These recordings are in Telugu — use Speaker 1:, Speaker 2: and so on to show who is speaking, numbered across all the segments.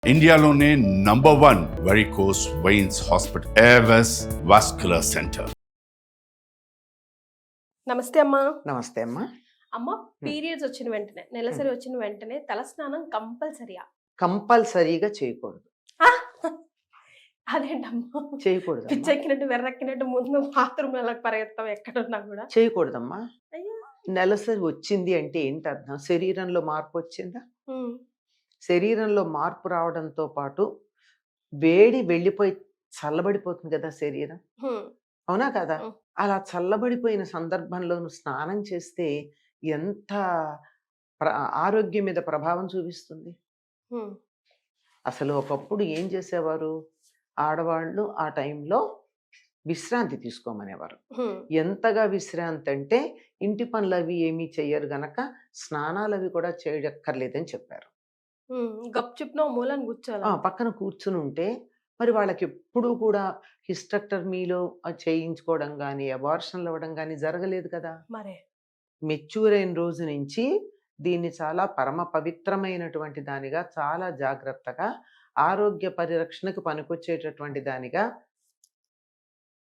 Speaker 1: ఇండియాలోనే #1 varicose veins hospital Avis vascular centre.
Speaker 2: నమస్తే అమ్మా.
Speaker 3: నమస్తే అమ్మా.
Speaker 2: అమ్మ, పీరియడ్స్ వచ్చిన వెంటనే, నెలసరి వచ్చిన వెంటనే తలస్నానం కంపల్సరీయా?
Speaker 3: కంపల్సరీగా చేయకూడదు.
Speaker 2: అదేంటమ్మా
Speaker 3: చేయకూడదు
Speaker 2: పిచ్చెక్కినట్టు వెర్రెక్కినట్టు ముందు బాత్రూమ్ పరిగెత్తాం ఎక్కడున్నా కూడా?
Speaker 3: చేయకూడదమ్మా.
Speaker 2: అయ్యో.
Speaker 3: నెలసరి వచ్చింది అంటే ఏంటి అర్థం? శరీరంలో మార్పు వచ్చిందా?
Speaker 2: ఉమ్,
Speaker 3: శరీరంలో మార్పు రావడంతో పాటు వేడి వెళ్ళిపోయి చల్లబడిపోతుంది కదా శరీరం,
Speaker 2: ఉమ్,
Speaker 3: అవునా కదా?
Speaker 2: ఉమ్.
Speaker 3: అలా చల్లబడిపోయిన సందర్భంలో నువ్వు స్నానం చేస్తే ఎంత ఆరోగ్యం మీద ప్రభావం చూపిస్తుంది.
Speaker 2: ఉమ్,
Speaker 3: అసలు ఒకప్పుడు ఏం చేసేవారు ఆడవాళ్ళు? ఆ టైంలో విశ్రాంతి తీసుకోమనేవారు.
Speaker 2: ఉమ్,
Speaker 3: ఎంతగా విశ్రాంతి అంటే ఇంటి పనులు అవి ఏమీ చెయ్యరు గనక స్నానాలు అవి కూడా చేయక్కర్లేదని చెప్పారు.
Speaker 2: గప్చుప్నో మూలని కూర్చోాలి.
Speaker 3: పక్కన కూర్చుని ఉంటే మరి వాళ్ళకి ఎప్పుడూ కూడా హిస్టెక్టమీలో చేయించుకోవడం కానీ అబార్షన్లు అవ్వడం కానీ జరగలేదు కదా.
Speaker 2: మరే
Speaker 3: మెచ్యూర్ అయిన రోజు నుంచి దీన్ని చాలా పరమ పవిత్రమైనటువంటి దానిగా, చాలా జాగ్రత్తగా, ఆరోగ్య పరిరక్షణకు పనికొచ్చేటటువంటి దానిగా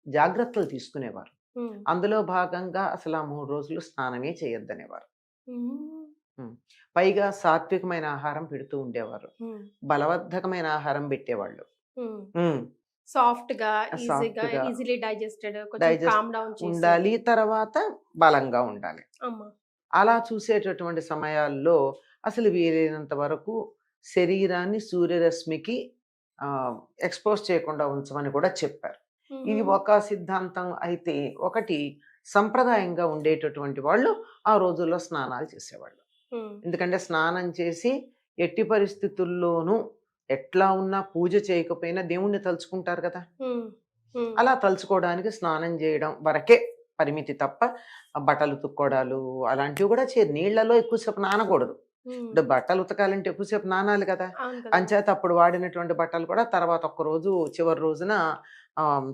Speaker 3: జాగ్రత్తలు తీసుకునేవారు. అందులో భాగంగా అసలు ఆ 3 రోజులు స్నానమే చేయొద్దనేవారు. పైగా సాత్వికమైన ఆహారం పెడుతూ ఉండేవారు, బలవర్ధకమైన ఆహారం పెట్టేవాళ్ళు.
Speaker 2: సాఫ్ట్ గా ఈజీలీ డైజెస్టెడ్
Speaker 3: ఉండాలి, తర్వాత బలంగా ఉండాలి. అలా చూసేటటువంటి సమయాల్లో అసలు వీలైనంత వరకు శరీరాన్ని సూర్యరశ్మికి ఎక్స్పోజ్ చేయకుండా ఉంచమని కూడా చెప్పారు. ఇది ఒక సిద్ధాంతం అయితే, ఒకటి సంప్రదాయంగా ఉండేటటువంటి వాళ్ళు ఆ రోజుల్లో స్నానాలు చేసేవాళ్ళు. ఎందుకంటే స్నానం చేసి ఎట్టి పరిస్థితుల్లోనూ ఎట్లా ఉన్నా పూజ చేయకపోయినా దేవుణ్ణి తలుచుకుంటారు కదా. అలా తలుచుకోవడానికి స్నానం చేయడం వరకే పరిమితి తప్ప బట్టలు ఉతుక్కోవడాలు అలాంటివి కూడా నీళ్లలో ఎక్కువసేపు నానకూడదు. ఇప్పుడు బట్టలు ఉతకాలంటే ఎక్కువసేపు నానాలి కదా. అంచేత అప్పుడు వాడినటువంటి బట్టలు కూడా తర్వాత ఒక్క రోజు చివరి రోజున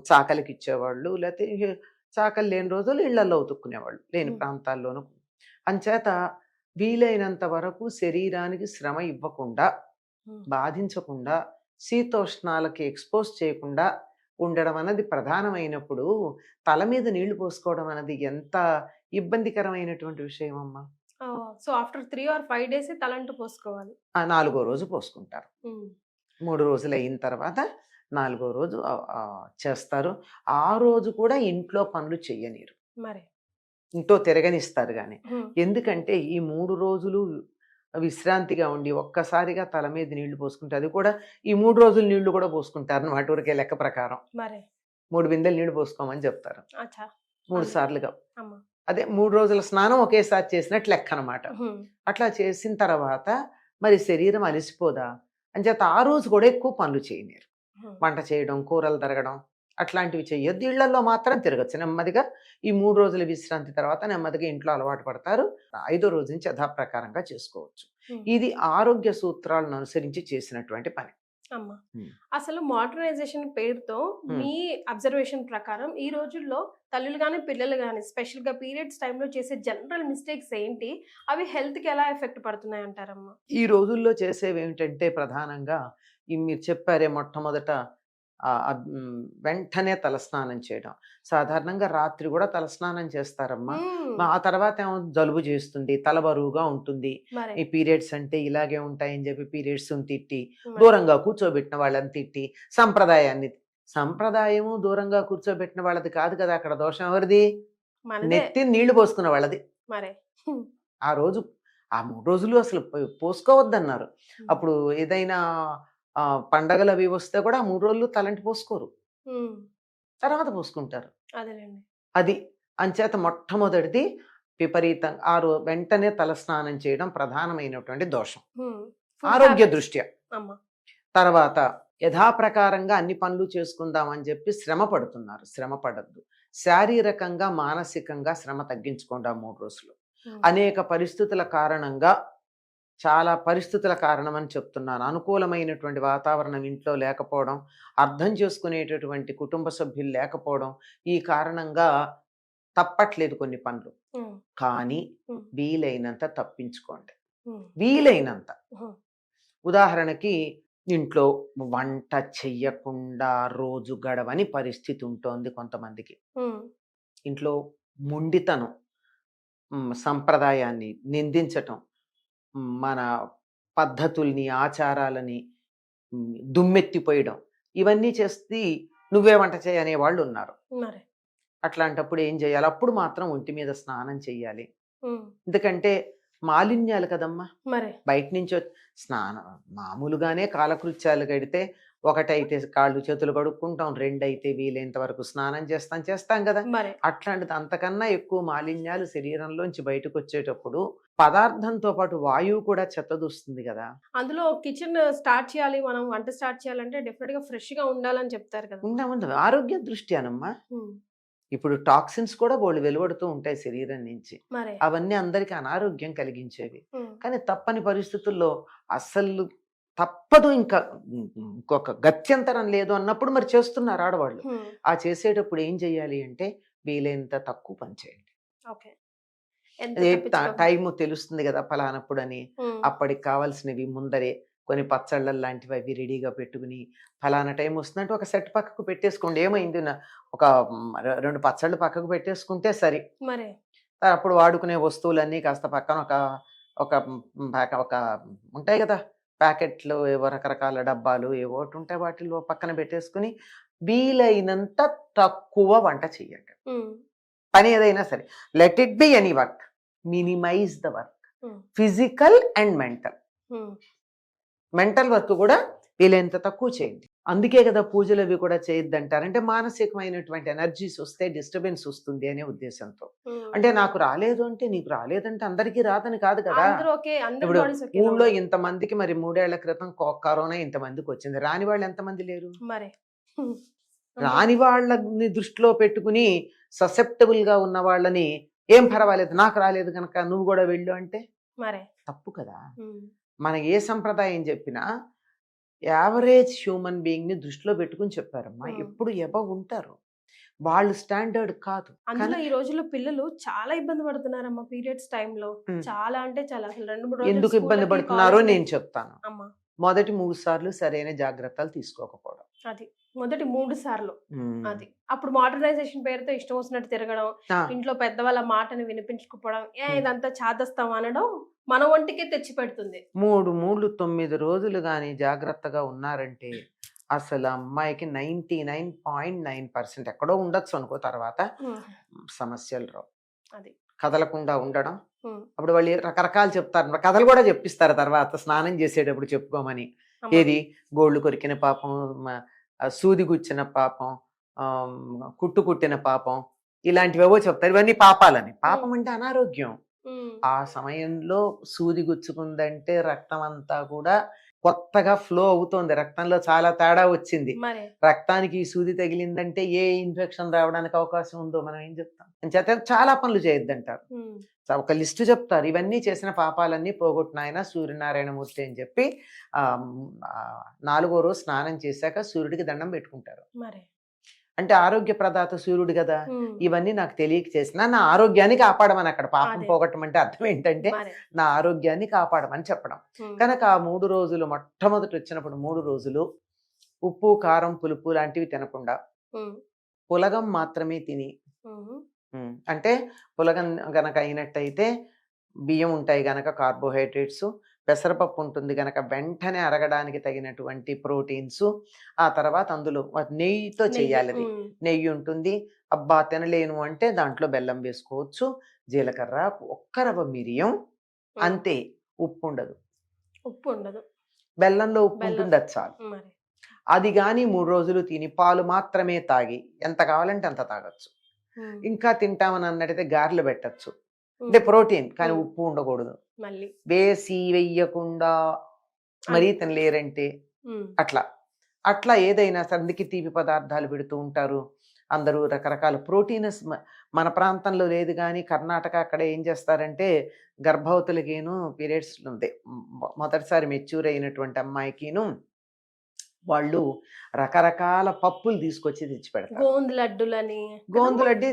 Speaker 3: చాకలికి ఇచ్చేవాళ్ళు, లేకపోతే చాకలి లేని రోజులు ఇళ్లలో ఉతుక్కునేవాళ్ళు, లేని ప్రాంతాల్లోనూ. అంచేత వీలైనంత వరకు శరీరానికి శ్రమ ఇవ్వకుండా, బాధించకుండా, శీతోష్ణాలకి ఎక్స్పోజ్ చేయకుండా ఉండడం అన్నది ప్రధానమైనప్పుడు తల మీద నీళ్లు పోసుకోవడం అనేది ఎంత ఇబ్బందికరమైనటువంటి విషయం అమ్మా.
Speaker 2: సో ఆఫ్టర్ 3 or 5 days తలంటు పోసుకోవాలి.
Speaker 3: 4వ రోజు పోసుకుంటారు. 3 రోజులు అయిన తర్వాత 4వ రోజు చేస్తారు. ఆ రోజు కూడా ఇంట్లో పనులు చెయ్యనీరు,
Speaker 2: మరి
Speaker 3: ఇంట్లో తిరగనిస్తారు గాని. ఎందుకంటే ఈ 3 రోజులు విశ్రాంతిగా ఉండి ఒక్కసారిగా తల మీద నీళ్లు పోసుకుంటే, అది కూడా ఈ 3 రోజులు నీళ్లు కూడా పోసుకుంటారు అన్నమాట. ఊరికే లెక్క ప్రకారం 3 బిందెలు నీళ్లు పోసుకోమని చెప్తారు, 3 సార్లుగా. అదే 3 రోజుల స్నానం ఒకేసారి చేసినట్లు లెక్క అనమాట. అట్లా చేసిన తర్వాత మరి శరీరం అలసిపోదా అంచేత ఆ రోజు కూడా ఎక్కువ పనులు చేయనీరు. వంట చేయడం, కూరలు తరగడం అట్లాంటివి చెయ్యొద్దు. ఇళ్లలో మాత్రం తిరగచ్చు నెమ్మదిగా. ఈ 3 రోజుల విశ్రాంతి తర్వాత నెమ్మదిగా ఇంట్లో అలవాటు పడతారు. 5వ రోజు నుంచి యథాప్రకారంగా చేసుకోవచ్చు. ఇది ఆరోగ్య సూత్రాలను అనుసరించి చేసినటువంటి పని.
Speaker 2: అసలు మోడర్నైజేషన్ పేరుతో మీ అబ్జర్వేషన్ ప్రకారం ఈ రోజుల్లో తల్లులు కానీ పిల్లలు కానీ స్పెషల్ గా పీరియడ్స్ టైంలో చేసే జనరల్ మిస్టేక్స్ ఏంటి? అవి హెల్త్ కి ఎలా ఎఫెక్ట్ పడుతున్నాయి అంటారమ్మా?
Speaker 3: ఈ రోజుల్లో చేసేవి ఏమిటంటే ప్రధానంగా మీరు చెప్పారే, మొట్టమొదట వెంటనే తలస్నానం చేయడం. సాధారణంగా రాత్రి కూడా తలస్నానం చేస్తారమ్మా. ఆ తర్వాత ఏమో జలుబు చేస్తుంది, తల బరువుగా ఉంటుంది, ఈ పీరియడ్స్ అంటే ఇలాగే ఉంటాయని చెప్పి పీరియడ్స్ తిట్టి, దూరంగా కూర్చోబెట్టిన వాళ్ళని తిట్టి, సంప్రదాయము దూరంగా కూర్చోబెట్టిన వాళ్ళది కాదు కదా. అక్కడ దోషం ఎవరిది? నెత్తి నీళ్లు పోసుకున్న వాళ్ళది. ఆ రోజు ఆ 3 రోజులు అసలు పోసుకోవద్దన్నారు. అప్పుడు ఏదైనా పండగలు అవి వస్తే కూడా 3 రోజులు తలంటి పోసుకోరు, తర్వాత పోసుకుంటారు. అది అంచేత మొట్టమొదటిది విపరీతంగా వెంటనే తలస్నానం చేయడం ప్రధానమైనటువంటి దోషం ఆరోగ్య దృష్ట్యా. తర్వాత యథాప్రకారంగా అన్ని పనులు చేసుకుందామని చెప్పి శ్రమ పడుతున్నారు. శ్రమ పడద్దు. శారీరకంగా మానసికంగా శ్రమ తగ్గించుకోండి. 3 రోజులు అనేక పరిస్థితుల కారణంగా, చాలా పరిస్థితుల కారణమని చెప్తున్నాను. అనుకూలమైనటువంటి వాతావరణం ఇంట్లో లేకపోవడం, అర్థం చేసుకునేటటువంటి కుటుంబ సభ్యులు లేకపోవడం, ఈ కారణంగా తప్పట్లేదు కొన్ని పనులు. కానీ వీలైనంత తప్పించుకోండి, వీలైనంత. ఉదాహరణకి ఇంట్లో వంట చెయ్యకుండా రోజు గడవని పరిస్థితి ఉంటోంది కొంతమందికి.
Speaker 2: ఉమ్,
Speaker 3: ఇంట్లో మొండితనం, సంప్రదాయాన్ని నిందించటం, మన పద్ధతుల్ని, ఆచారాలని దుమ్మెత్తిపోయడం, ఇవన్నీ చేసి నువ్వే వంట చేయి అనేవాళ్ళు ఉన్నారు.
Speaker 2: మరి
Speaker 3: అట్లాంటప్పుడు ఏం చేయాలి? అప్పుడు మాత్రం ఒంటి మీద స్నానం చెయ్యాలి.
Speaker 2: ఉమ్,
Speaker 3: ఎందుకంటే మాలిన్యాలు కదమ్మా.
Speaker 2: మరి
Speaker 3: బయట నుంచి స్నానం మామూలుగానే కాలకృత్యాలు కడితే ఒకటైతే కాళ్ళు చేతులు కడుక్కుంటాం, రెండైతే వీలైనంత వరకు స్నానం చేస్తాం కదా.
Speaker 2: మరి
Speaker 3: అట్లాంటిది అంతకన్నా ఎక్కువ మాలిన్యాలు శరీరంలోంచి బయటకు వచ్చేటప్పుడు పదార్థంతో పాటు వాయువు కూడా చెత్తదూస్తుంది కదా.
Speaker 2: అందులో కిచెన్ స్టార్ట్ చేయాలి, మనం వంట స్టార్ట్ చేయాలంటే డెఫినెట్ గా ఫ్రెష్ గా ఉండాలని చెప్తారు కదా.
Speaker 3: ఉండదు ఆరోగ్య దృష్ట్యానమ్మా.
Speaker 2: ఉమ్,
Speaker 3: ఇప్పుడు టాక్సిన్స్ కూడా వాళ్ళు వెలువడుతూ ఉంటాయి శరీరం నుంచి.
Speaker 2: మరి
Speaker 3: అవన్నీ అందరికీ అనారోగ్యం కలిగించేవి.
Speaker 2: ఉమ్,
Speaker 3: కానీ తప్పని పరిస్థితుల్లో అస్సలు తప్పదు, ఇంకా ఇంకొక గత్యంతరం లేదు అన్నప్పుడు మరి చేస్తున్నారు ఆడవాళ్ళు.
Speaker 2: ఉమ్,
Speaker 3: ఆ చేసేటప్పుడు ఏం చెయ్యాలి అంటే వీలైనంత తక్కువ పని చేయండి.
Speaker 2: ఓకే. ఎంత
Speaker 3: ఏ
Speaker 2: తప్పించుకోవాలి?
Speaker 3: టైము తెలుస్తుంది కదా ఫలానప్పుడు అని.
Speaker 2: ఉమ్,
Speaker 3: అప్పటికి కావాల్సినవి ముందరే కొన్ని పచ్చళ్ళ లాంటివి అవి రెడీగా పెట్టుకుని ఫలానా టైం వస్తుందంటే ఒక సెట్ పక్కకు పెట్టేసుకోండి. ఏమైంది ఒక 2 పచ్చళ్ళు పక్కకు పెట్టేసుకుంటే సరి.
Speaker 2: మరి
Speaker 3: అప్పుడు వాడుకునే వస్తువులన్నీ కాస్త పక్కన ఒక ఒక ఒక ఉంటాయి కదా ప్యాకెట్లు, ఏవో రకరకాల డబ్బాలు ఏవో ఒకటి ఉంటాయి, వాటిలో పక్కన పెట్టేసుకుని వీలైనంత తక్కువ వంట చెయ్యండి.
Speaker 2: ఉమ్,
Speaker 3: పని ఏదైనా సరే, let it be any work, minimize the work,
Speaker 2: um,
Speaker 3: physical and mental.
Speaker 2: Um,
Speaker 3: mental work కూడా వీలైనంత తక్కువ చేయండి. అందుకే కదా పూజలు అవి కూడా చేయొద్దంటారు. అంటే మానసికమైనటువంటి ఎనర్జీస్ వస్తే డిస్టర్బెన్స్ వస్తుంది అనే ఉద్దేశంతో.
Speaker 2: ఉమ్.
Speaker 3: అంటే నాకు రాలేదు అంటే నీకు రాలేదంటే అందరికీ రాదని కాదు కదా.
Speaker 2: అందరూ ఓకే, అందరి
Speaker 3: ఇప్పుడు
Speaker 2: బాడీస్ ఒకేలా
Speaker 3: ఊళ్ళో
Speaker 2: ఉండాలి.
Speaker 3: ఇంతమందికి మరి 3 ఏళ్ల క్రితం కరోనా ఇంతమందికి వచ్చింది, రాని వాళ్ళు ఎంతమంది లేరు?
Speaker 2: మరి ఉమ్,
Speaker 3: రాని వాళ్ళని దృష్టిలో పెట్టుకుని ససెప్టబుల్ గా ఉన్న వాళ్ళని ఏం పర్వాలేదు నాకు రాలేదు కనుక నువ్వు కూడా వెళ్ళు అంటే
Speaker 2: మరి
Speaker 3: తప్పు కదా.
Speaker 2: ఉమ్,
Speaker 3: మన ఏ సంప్రదాయం చెప్పినా యావరేజ్ హ్యూమన్ బీయింగ్ ని దృష్టిలో పెట్టుకుని చెప్పారమ్మా. ఎప్పుడు ఎబవ్ ఉంటారు వాళ్ళు, స్టాండర్డ్ కాదు.
Speaker 2: అందులో ఈ రోజుల్లో పిల్లలు చాలా ఇబ్బంది పడుతున్నారమ్మా పీరియడ్స్ టైంలో.
Speaker 3: ఉమ్.
Speaker 2: చాలా అంటే చాలా, అసలు 2-3 రోజులు
Speaker 3: ఎందుకు ఇబ్బంది
Speaker 2: స్కూళ్ళకి,
Speaker 3: పడుతున్నారో
Speaker 2: కాలేజీలకి-
Speaker 3: నేను చెప్తాను.
Speaker 2: అమ్మా
Speaker 3: మొదటి 3 సార్లు సరైన జాగ్రత్తలు తీసుకోకపోవడం.
Speaker 2: అది మొదటి 3 సార్లు
Speaker 3: ఉమ్.
Speaker 2: అది. అప్పుడు మోడర్నైజేషన్ పేరుతో ఇష్టం వచ్చినట్టు తిరగడం,
Speaker 3: ఆ,
Speaker 2: ఇంట్లో పెద్దవాళ్ళ మాటని వినిపించుకోవడం, ఇదంతా చాదస్తాం అనడం మన ఒంటికే తెచ్చి పెడుతుంది.
Speaker 3: 3 9 రోజులు కానీ జాగ్రత్తగా ఉన్నారంటే అసలు అమ్మాయికి 99.9% ఎక్కడో ఉండొచ్చు అనుకో, తర్వాత
Speaker 2: ఉమ్,
Speaker 3: సమస్యలు రావు.
Speaker 2: అది
Speaker 3: కదలకుండా ఉండడం.
Speaker 2: ఉమ్,
Speaker 3: అప్పుడు వాళ్ళు రకరకాలు చెప్తారు, కథలు కూడా చెప్పిస్తారు తర్వాత స్నానం చేసేటప్పుడు చెప్పుకోమని.
Speaker 2: అమ్మా.
Speaker 3: ఏది గోళ్ళు కొరికిన పాపం, సూది గుచ్చిన పాపం, కుట్టు కుట్టిన పాపం, ఇలాంటివేవో చెప్తారు. ఇవన్నీ పాపాలని. పాపం అంటే అనారోగ్యం.
Speaker 2: ఉమ్,
Speaker 3: ఆ సమయంలో సూది గుచ్చుకుందంటే రక్తం అంతా కూడా కొత్తగా ఫ్లో అవుతోంది, రక్తంలో చాలా తేడా వచ్చింది.
Speaker 2: మరి
Speaker 3: రక్తానికి ఈ సూది తగిలిందంటే ఏ ఇన్ఫెక్షన్ రావడానికి అవకాశం ఉందో మనం ఏం చెప్తాం. చేత చాలా పనులు చేయొద్దంటారు.
Speaker 2: ఉమ్,
Speaker 3: ఒక లిస్టు చెప్తారు, ఇవన్నీ చేసిన పాపాలన్నీ పోగొట్టిన ఆయన సూర్యనారాయణమూర్తి అని చెప్పి 4వ రోజు స్నానం చేశాక సూర్యుడికి దండం పెట్టుకుంటారు.
Speaker 2: మరి
Speaker 3: అంటే ఆరోగ్య ప్రదాత సూర్యుడు కదా.
Speaker 2: ఉమ్,
Speaker 3: ఇవన్నీ నాకు తెలియక చేసిన నా ఆరోగ్యాన్ని కాపాడమని. అక్కడ పాపం
Speaker 2: అదే.
Speaker 3: పోగొట్టమంటే అర్థం ఏంటంటే
Speaker 2: మరి
Speaker 3: నా ఆరోగ్యాన్ని కాపాడమని చెప్పడం.
Speaker 2: ఉమ్,
Speaker 3: కనుక ఆ 3 రోజులు, మొట్టమొదటి వచ్చినప్పుడు 3 రోజులు ఉప్పు కారం పులుపు లాంటివి తినకుండా
Speaker 2: ఉమ్,
Speaker 3: పులగం మాత్రమే తిని,
Speaker 2: ఉమ్,
Speaker 3: అంటే పులగం గనక అయినట్టయితే బియ్యం ఉంటాయి గనక కార్బోహైడ్రేట్స్, పెసరపప్పు ఉంటుంది గనక వెంటనే అరగడానికి తగినటువంటి ప్రోటీన్స్, ఆ తర్వాత అందులో నెయ్యితో చేయాలి. అది
Speaker 2: ఉమ్,
Speaker 3: నెయ్యి ఉంటుంది. అబ్బా తినలేను అంటే దాంట్లో బెల్లం వేసుకోవచ్చు, జీలకర్ర, ఒక్క రవ్వ మిరియం,
Speaker 2: ఉమ్.
Speaker 3: అంతే. ఉప్పు ఉండదు.
Speaker 2: ఉప్పు ఉండదు.
Speaker 3: బెల్లంలో ఉప్పు
Speaker 2: బెల్లం.
Speaker 3: ఉంటుంది, అది చాలు.
Speaker 2: మరి
Speaker 3: అది కానీ 3 రోజులు తిని పాలు మాత్రమే తాగి ఎంత కావాలంటే అంత తాగొచ్చు.
Speaker 2: ఉమ్,
Speaker 3: ఇంకా తింటామని అన్నట్టయితే గారెలు పెట్టచ్చు,
Speaker 2: ఉమ్,
Speaker 3: అంటే ప్రోటీన్, కానీ
Speaker 2: ఉమ్.
Speaker 3: ఉప్పు ఉండకూడదు.
Speaker 2: మళ్ళీ
Speaker 3: వేసి వెయ్యకుండా మరీ తినలేరంటే
Speaker 2: ఉమ్,
Speaker 3: అట్లా ఏదైనా సందికి తీపి పదార్థాలు పెడుతూ ఉంటారు అందరూ, రకరకాల ప్రోటీన్స్. మన ప్రాంతంలో లేదు కానీ కర్ణాటక అక్కడ ఏం చేస్తారంటే గర్భవతులకిను పీరియడ్స్ ఉంది మొదటిసారి మెచ్యూర్ అయినటువంటి అమ్మాయికిను వాళ్ళు రకరకాల పప్పులు తీసుకొచ్చి తెచ్చి పెడతారు.
Speaker 2: గోందు లడ్డులని
Speaker 3: గోందు లడ్డు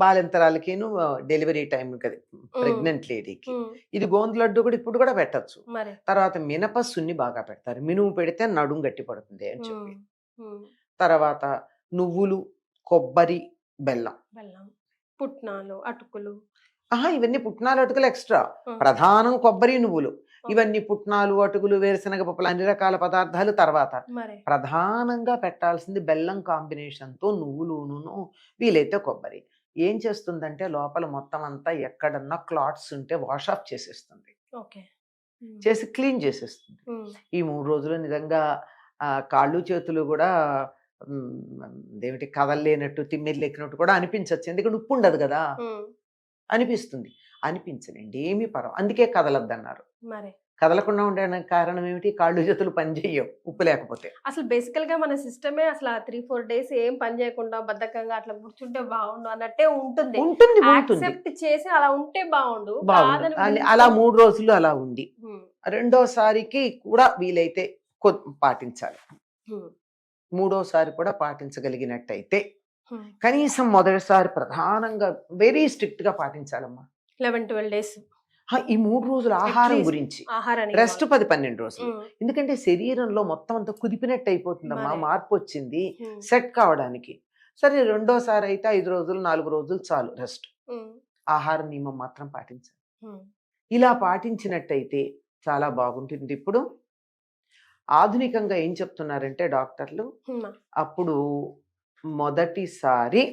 Speaker 3: బాలింతరాలకిను డెలివరీ టైం కదా, ప్రెగ్నెంట్ లేడీకి. ఇది గోందు లడ్డు కూడా ఇప్పుడు కూడా పెట్టచ్చు.
Speaker 2: మరి
Speaker 3: తర్వాత మినప సున్ని బాగా పెడతారు, మినుము పెడితే నడుం గట్టి పడుతుంది అని చెప్పి. తర్వాత నువ్వులు, కొబ్బరి, బెల్లం,
Speaker 2: బెల్లం, పుట్నాలు, అటుకులు.
Speaker 3: ఇవన్నీ పుట్నాలు అటుకులు ఎక్స్ట్రా. ప్రధానం కొబ్బరి, నువ్వులు. ఇవన్నీ పుట్నాలు, అటుకులు, వేరుశనగ పప్పులు, అన్ని రకాల పదార్థాలు తర్వాత.
Speaker 2: మరి
Speaker 3: ప్రధానంగా పెట్టాల్సింది బెల్లం కాంబినేషన్తో నువ్వులును, వీలైతే కొబ్బరి. ఏం చేస్తుందంటే లోపల మొత్తం అంతా ఎక్కడన్నా క్లాట్స్ ఉంటే వాష్ ఆఫ్ చేసేస్తుంది,
Speaker 2: ఓకే
Speaker 3: చేసి క్లీన్ చేసేస్తుంది. ఈ 3 రోజులు నిజంగా కాళ్ళు చేతులు కూడా ఏమిటి కదలలేనట్టు, తిమ్మిర్లు ఎక్కినట్టు కూడా అనిపించవచ్చు. ఎందుకంటే ఉప్పు ఉండదు కదా, అనిపిస్తుంది. అనిపించనండి, ఏమీ పర్వాలేదు. అందుకే కదలద్దన్నారు.
Speaker 2: మరి
Speaker 3: కదలకుండా ఉండడానికి కారణం ఏమిటి? కాళ్ళు చేతులు పని చేయవు ఉప్పు లేకపోతే.
Speaker 2: అసలు బేసికల్ గా మన సిస్టమే అసలు 3-4 డేస్ ఏం పని చేయకుండా బద్ధకంగా అట్లా కూర్చుంటే బాగుండు అన్నట్టే ఉంటుంది.
Speaker 3: ఉంటుంది
Speaker 2: యాక్సెప్ట్ చేసి అలా ఉంటే బాగుండు.
Speaker 3: అలా 3 రోజులు అలా ఉండి రెండోసారికి కూడా వీలైతే పాటించాలి. మూడోసారి కూడా పాటించగలిగినట్టయితే కనీసం మొదటిసారి ప్రధానంగా వెరీ స్ట్రిక్ట్ గా పాటించాలమ్మా.
Speaker 2: 11-12 డేస్
Speaker 3: ఈ 3 రోజులు ఆహారం గురించి, రెస్ట్ 10-12 రోజులు. ఎందుకంటే శరీరంలో మొత్తం అంతా కుదిపినట్టు అయిపోతుందమ్మా, మార్పు వచ్చింది సెట్ కావడానికి. సరే రెండోసారి అయితే 5 రోజులు 4 రోజులు చాలు రెస్ట్. ఆహార నియమం మాత్రం పాటించాలి. ఇలా పాటించినట్టయితే చాలా బాగుంటుంది. ఇప్పుడు ఆధునికంగా ఏం చెప్తున్నారంటే డాక్టర్లు, అప్పుడు మొదటిసారి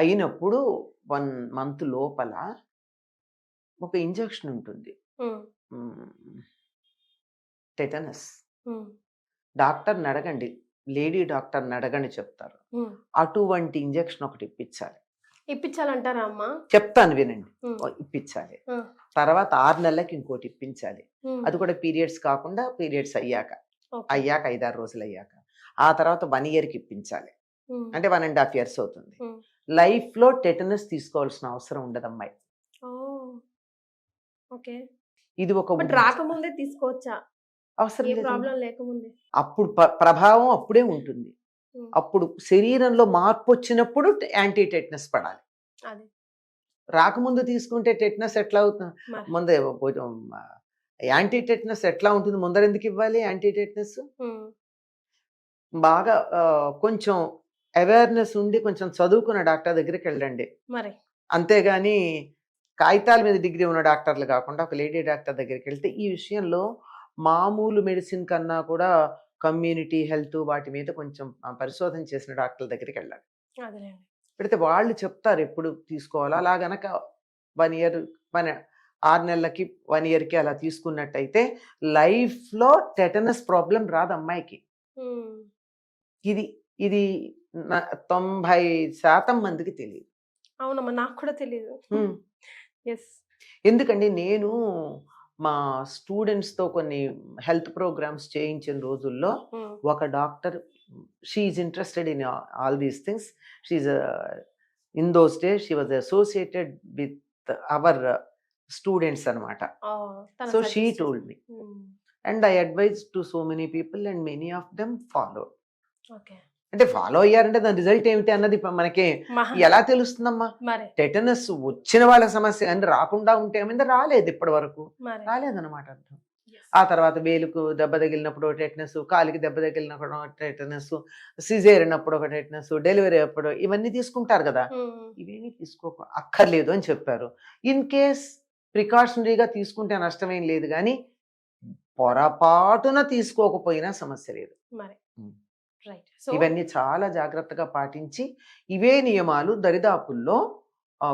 Speaker 3: అయినప్పుడు 1 month లోపల ఒక ఇంజెక్షన్ ఉంటుంది, టెటనస్. డాక్టర్ని అడగండి, లేడీ డాక్టర్ని అడగండి చెప్తారు. అటువంటి ఇంజెక్షన్ ఒకటి
Speaker 2: ఇప్పించాలంటారా అమ్మా?
Speaker 3: చెప్తాను వినండి. ఇప్పించాలి. తర్వాత 6 నెలలకి ఇంకోటి ఇప్పించాలి. అది కూడా పీరియడ్స్ కాకుండా పీరియడ్స్ అయ్యాక 5-6 రోజులు అయ్యాక. ఆ తర్వాత 1 yearకి ఇప్పించాలి. అంటే 1.5 years అవుతుంది. లైఫ్ లో టెటనస్ తీసుకోవాల్సిన అవసరం ఉండదు అమ్మాయి. ఇది ఒక
Speaker 2: రాకముందే తీసుకోవచ్చా?
Speaker 3: అవసరం
Speaker 2: లేకముందే.
Speaker 3: అప్పుడు ప్రభావం అప్పుడే ఉంటుంది. అప్పుడు శరీరంలో మార్పు వచ్చినప్పుడు యాంటీ టెటనస్ పడాలి. రాకముందు తీసుకుంటే టెటనస్ ఎట్లా అవుతుంది? ముందే యాంటీ టెటనస్ ఎట్లా ఉంటుంది? ముందర ఎందుకు ఇవ్వాలి యాంటీ టెటనస్? బాగా కొంచెం అవేర్నెస్ ఉండి కొంచెం చదువుకున్న డాక్టర్ దగ్గరికి వెళ్ళండి. అంతేగాని కాగితాల మీద డిగ్రీ ఉన్న డాక్టర్లు కాకుండా ఒక లేడీ డాక్టర్ దగ్గరికి వెళ్తే ఈ విషయంలో మామూలు మెడిసిన్ కన్నా కూడా కమ్యూనిటీ హెల్త్ వాటి మీద కొంచెం పరిశోధన చేసిన డాక్టర్ల దగ్గరికి వెళ్ళాలి. పెడితే వాళ్ళు చెప్తారు ఎప్పుడు తీసుకోవాలో. అలా గనక 1 year 6 నెలలకి 1 yearకి అలా తీసుకున్నట్టయితే లైఫ్లో టెటనస్ ప్రాబ్లం రాదు అమ్మాయికి. ఇది ఇది 90% మందికి తెలియదు.
Speaker 2: అవునమ్మా, నాకు కూడా తెలియదు.
Speaker 3: ఎందుకంటే నేను మా స్టూడెంట్స్తో కొన్ని హెల్త్ ప్రోగ్రామ్స్ చేయించిన రోజుల్లో ఒక doctor, she is interested in all these things. She in those days she was associated with our students అనమాట. So she told me and I advise to so many people and many of them follow. అంటే ఫాలో అయ్యారంటే దాని రిజల్ట్ ఏమిటి అన్నది మనకి ఎలా తెలుస్తుందమ్మా? టెటనస్ వచ్చిన వాళ్ళ సమస్య అని రాకుండా ఉంటే ఏమైంది? రాలేదు, ఇప్పటి వరకు రాలేదన్నమాట అర్థం. ఆ తర్వాత వేలుకు దెబ్బ తగిలినప్పుడు ఒక టెటనస్, కాలికి దెబ్బ తగిలినప్పుడు ఒక టెటనస్, సిజేరియన్ అప్పుడు ఒక టెటనస్, డెలివరీ అప్పుడు ఇవన్నీ తీసుకుంటారు కదా. ఇవేమీ అక్కర్లేదు అని చెప్పారు. ఇన్ కేస్ ప్రికాషనరీగా తీసుకుంటే నష్టమేం లేదు, కానీ పొరపాటున తీసుకోకపోయినా సమస్య లేదు. ఇవన్నీ చాలా జాగ్రత్తగా పాటించి ఇవే నియమాలు దరిదాపుల్లో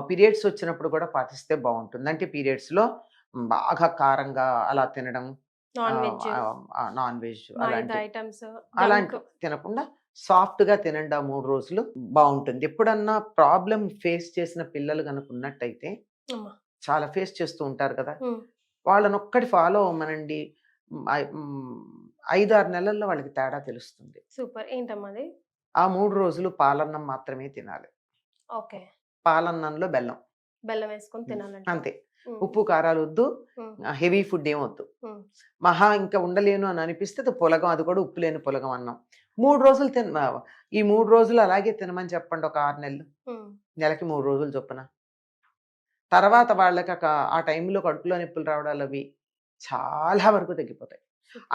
Speaker 3: పీరియడ్స్ వచ్చినప్పుడు కూడా పాటిస్తే బాగుంటుంది. అంటే పీరియడ్స్ లో బాగా కారంగా అలా తినడం, నాన్ వెజ్ అలాంటి తినకుండా సాఫ్ట్ గా తినండి. ఆ 3 రోజులు బాగుంటుంది. ఎప్పుడన్నా ప్రాబ్లం ఫేస్ చేసిన పిల్లలు కనుక ఉన్నట్టయితే, చాలా ఫేస్ చేస్తూ ఉంటారు కదా, వాళ్ళని ఒక్కటి ఫాలో అవ్వమనండి. 5-6 నెలల్లో వాళ్ళకి తేడా తెలుస్తుంది.
Speaker 2: సూపర్. ఏంటమ్మా?
Speaker 3: ఆ 3 రోజులు పాలన్నం మాత్రమే తినాలి. పాలన్నంలో బెల్లం
Speaker 2: వేసుకొని తినాలి,
Speaker 3: అంతే. ఉప్పు కారాలు వద్దు, హెవీ ఫుడ్ ఏం వద్దు. మహా ఇంకా ఉండలేను అని అనిపిస్తే అది పులగం, అది కూడా ఉప్పు లేని పులగం అన్నం 3 రోజులు ఈ 3 రోజులు అలాగే తినమని చెప్పండి. ఒక 6 నెలలు, నెలకి 3 రోజులు చొప్పున. తర్వాత వాళ్ళకి ఆ టైంలో కడుపులో నొప్పులు రావడాలు అవి చాలా వరకు తగ్గిపోతాయి.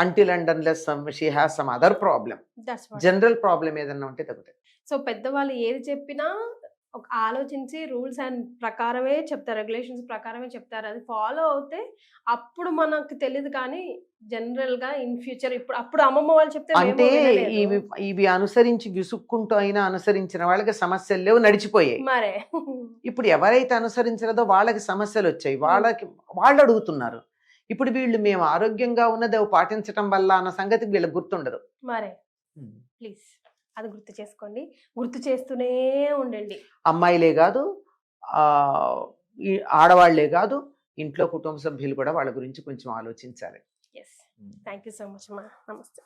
Speaker 3: Until and unless she has some other problem, general problem ఏదన్నా ఉంటే తగ్గుతాయి.
Speaker 2: సో పెద్దవాళ్ళు ఏది చెప్పినా ఒక ఆలోచించి రూల్స్ అండ్ ప్రకారమే చెప్తారు, రెగ్యులేషన్స్ ప్రకారమే చెప్తారు. అది ఫాలో అవుతే అప్పుడు మనకు తెలియదు, కానీ జనరల్ గా ఇన్ ఫ్యూచర్ అప్పుడు అమ్మమ్మ వాళ్ళు చెప్తే
Speaker 3: అంటే ఇవి అనుసరించి విసుక్కుంటూ అయినా అనుసరించిన వాళ్ళకి సమస్యలు లేవు, నడిచిపోయాయి.
Speaker 2: మరే
Speaker 3: ఇప్పుడు ఎవరైతే అనుసరించలేదో వాళ్ళకి సమస్యలు వచ్చాయి, వాళ్ళు అడుగుతున్నారు. ఇప్పుడు వీళ్ళు మేము ఆరోగ్యంగా ఉన్నది పాటించటం వల్ల అన్న సంగతి వీళ్ళకి గుర్తుండదు.
Speaker 2: మరే ప్లీజ్ అది గుర్తు చేసుకోండి, గుర్తు చేస్తూనే ఉండండి.
Speaker 3: అమ్మాయిలే కాదు, ఆడవాళ్లే కాదు, ఇంట్లో కుటుంబ సభ్యులు కూడా వాళ్ళ గురించి కొంచెం ఆలోచించాలి.
Speaker 2: థ్యాంక్ యూ సో మచ్ అమ్మా. నమస్తే.